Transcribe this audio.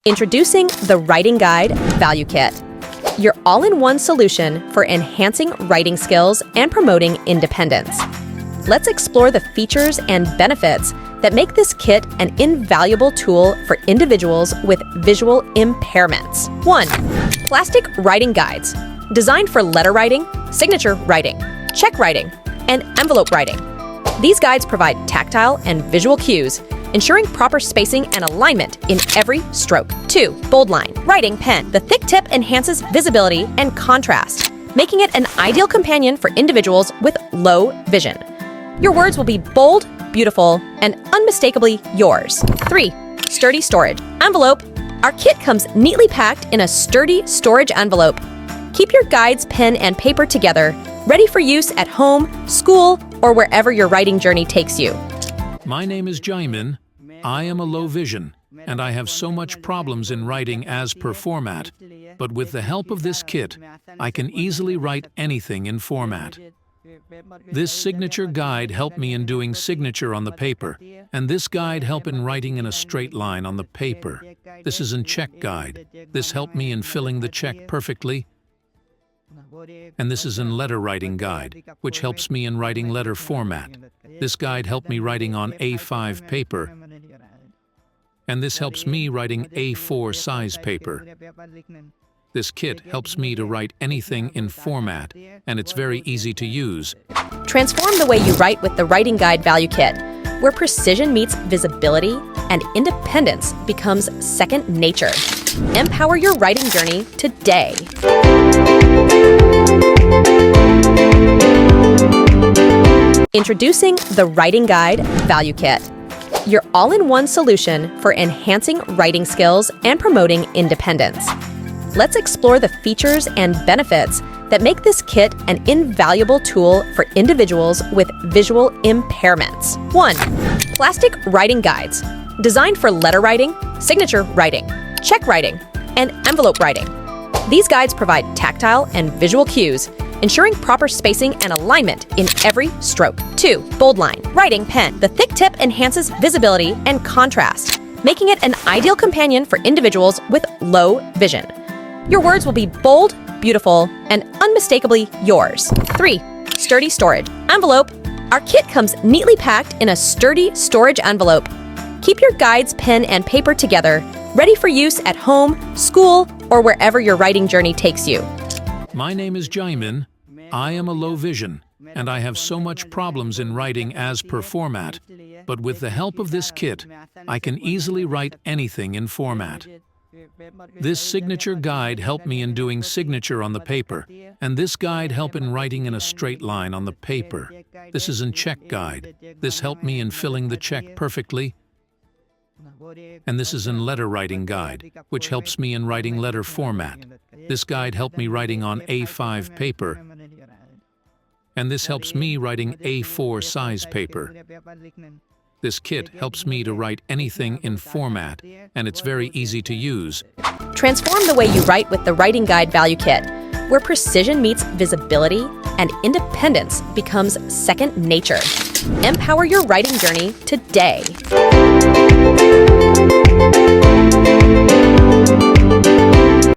Introducing the Writing Guide Value Kit, your all-in-one solution for enhancing writing skills and promoting independence. Let's explore the features and benefits that make this kit an invaluable tool for individuals with visual impairments. 1. Plastic writing guides, designed for letter writing, signature writing, check writing, and envelope writing. These guides provide tactile and visual cues, ensuring proper spacing and alignment in every stroke. 2. Bold line writing pen. The thick tip enhances visibility and contrast, making it an ideal companion for individuals with low vision. Your words will be bold, beautiful, and unmistakably yours. 3. Sturdy storage envelope. Our kit comes neatly packed in a sturdy storage envelope. Keep your guides, pen, and paper together, ready for use at home, school, or wherever your writing journey takes you. My name is Jaimin. I am a low vision, and I have so much problems in writing as per format. But with the help of this kit, I can easily write anything in format. This signature guide helped me in doing signature on the paper, and this guide helped in writing in a straight line on the paper. This is in check guide. This helped me in filling the check perfectly. And this is in letter writing guide, which helps me in writing letter format. This guide helped me writing on A5 paper, and this helps me writing A4 size paper. This kit helps me to write anything in format, and it's very easy to use. Transform the way you write with the Writing Guide Value Kit, where precision meets visibility and independence becomes second nature. Empower your writing journey today. Introducing the Writing Guide Value Kit, your all-in-one solution for enhancing writing skills and promoting independence. Let's explore the features and benefits that make this kit an invaluable tool for individuals with visual impairments. 1. Plastic writing guides, designed for letter writing, signature writing, check writing, and envelope writing. These guides provide tactile and visual cues, ensuring proper spacing and alignment in every stroke. 2. Bold line writing pen. The thick tip enhances visibility and contrast, making it an ideal companion for individuals with low vision. Your words will be bold, beautiful, and unmistakably yours. 3. Sturdy storage envelope. Our kit comes neatly packed in a sturdy storage envelope. Keep your guides, pen, and paper together, ready for use at home, school, or wherever your writing journey takes you. My name is Jaimin. I am a low vision, and I have so much problems in writing as per format. But with the help of this kit, I can easily write anything in format. This signature guide helped me in doing signature on the paper, and this guide helped in writing in a straight line on the paper. This is in check guide. This helped me in filling the check perfectly. And this is in letter writing guide, which helps me in writing letter format. This guide helped me writing on A5 paper, and this helps me writing A4 size paper. This kit helps me to write anything in format, and it's very easy to use. Transform the way you write with the Writing Guide Value Kit, where precision meets visibility and independence becomes second nature. Empower your writing journey today.